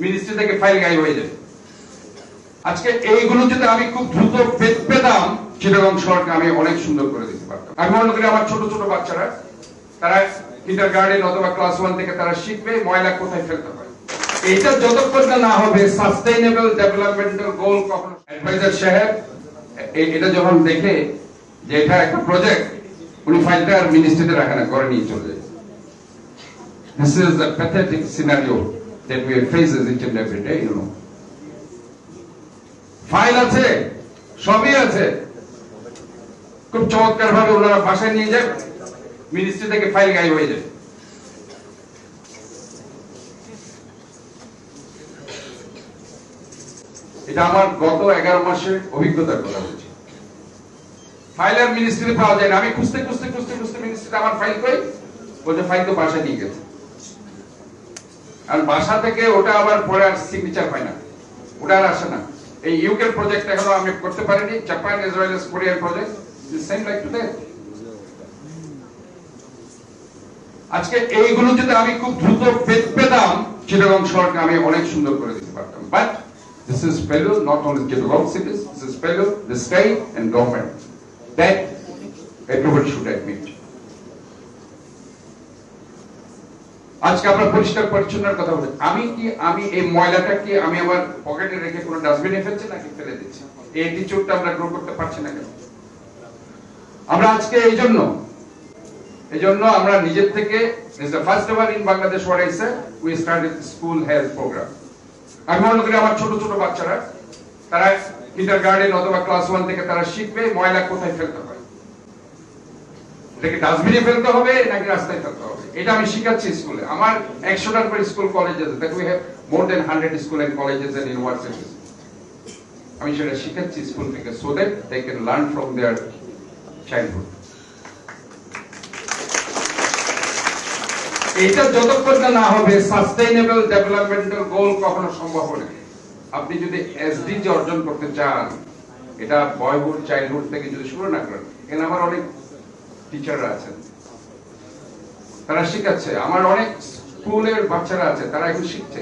Ministry থেকে file গায়েব হয়ে যাবে। আজকে এইগুলো যদি আমি খুব দ্রুত পেতাম, চিটাগং শহরকে আমি অনেক সুন্দর করে দিতে পারতাম। আমি মনে করি আমার ছোট ছোট বাচ্চারা তারা কিন্ডারগার্টেন অথবা ক্লাস 1 থেকে তারা শিখবে ময়লা কোথায় ফেলতে হয়। এটা যতক্ষণ না হবে সাস্টেইনেবল ডেভেলপমেন্টাল গোল, কখনো অ্যাডভাইজার সাহেব এটা যখন দেখে যে এটা একটা প্রজেক্ট, উনি ফাইলটা আর মিনিস্ট্রিতে রাখে না, করে নিয়ে চলে যায়। This is a pathetic scenario that we faces each and every day, you know. File আছে, সবই আছে, খুব চমৎকার ভাবে ওনারা বাসায় নিয়ে যায়, মিনিস্ট্রি থেকে ফাইল গায়েব হয়ে যায়। এটা আমার গত 11 মাসের অভিজ্ঞতার কথা বলছি। ফাইল আর মিনিস্ট্রিতে পাওয়া যায় না। আমি খুঁজতে মিনিস্ট্রিতে আমার ফাইল কই, বলছে ফাইল তো বাসায় নিয়ে গেছে। আর বাসা থেকে ওটা আবার পরে আর সিগনেচার পায় না, ওটা আর আসে না। এই ইউকে প্রজেক্ট এখনো আমি করতে পারিনি, জাপান as well as কোরিয়ার project the same like today। আজকে এইগুলো যদি আমি খুব দ্রুত পেতাম, চিটাগং শহরকে আমি অনেক সুন্দর করে দিতে পারতাম। But this is failure not only Chittagong cities, this is failure the state and government, that everybody should admit। আজকে আমরা পরিষ্কার পরিচ্ছন্নতার কথা বলি, আমি এই ময়লাটা কি আমি আমার পকেটে রেখে কোনো ডাস্টবিনে ফেলছি নাকি ফেলে দিচ্ছি? এই অ্যাটিটিউডটা আমরা গ্রো করতে পারছি না কেন? আমরা আজকে এই জন্য আমরা নিজের থেকে is the first ever in Bangladesh what I said, we started school health program। আমি মনে করি আমার ছোট ছোট বাচ্চারা তারা কিন্ডারগার্টেন অথবা ক্লাস 1 থেকে তারা শিখবে ময়লা কোথায় ফেলতে হয়। এটাকে ডাস্টবিনে ফেলতে হবে নাকি রাস্তায় ফেলতে হবে, এটা আমি শিখাচ্ছি স্কুলে। আমার 100টার উপর স্কুল কলেজ আছে, that we have more than 100 school and colleges and universities। আমি সেটা শিখাচ্ছি স্কুল থেকে, so that they can learn from their childhood। এটা যতক্ষণ না হবে সাস্টেইনেবল ডেভেলপমেন্টাল গোল, কখনো সম্ভব হবে না। আপনি যদি এসডিজি অর্জন করতে চান, এটা বয়হুড চাইল্ডহুড থেকে যদি শুরু না করেন, এখানে আমার অনেক টিচাররা আছেন, তারা শিখাচ্ছে, আমার অনেক স্কুলের বাচ্চারা আছে, তারা এখন শিখছে।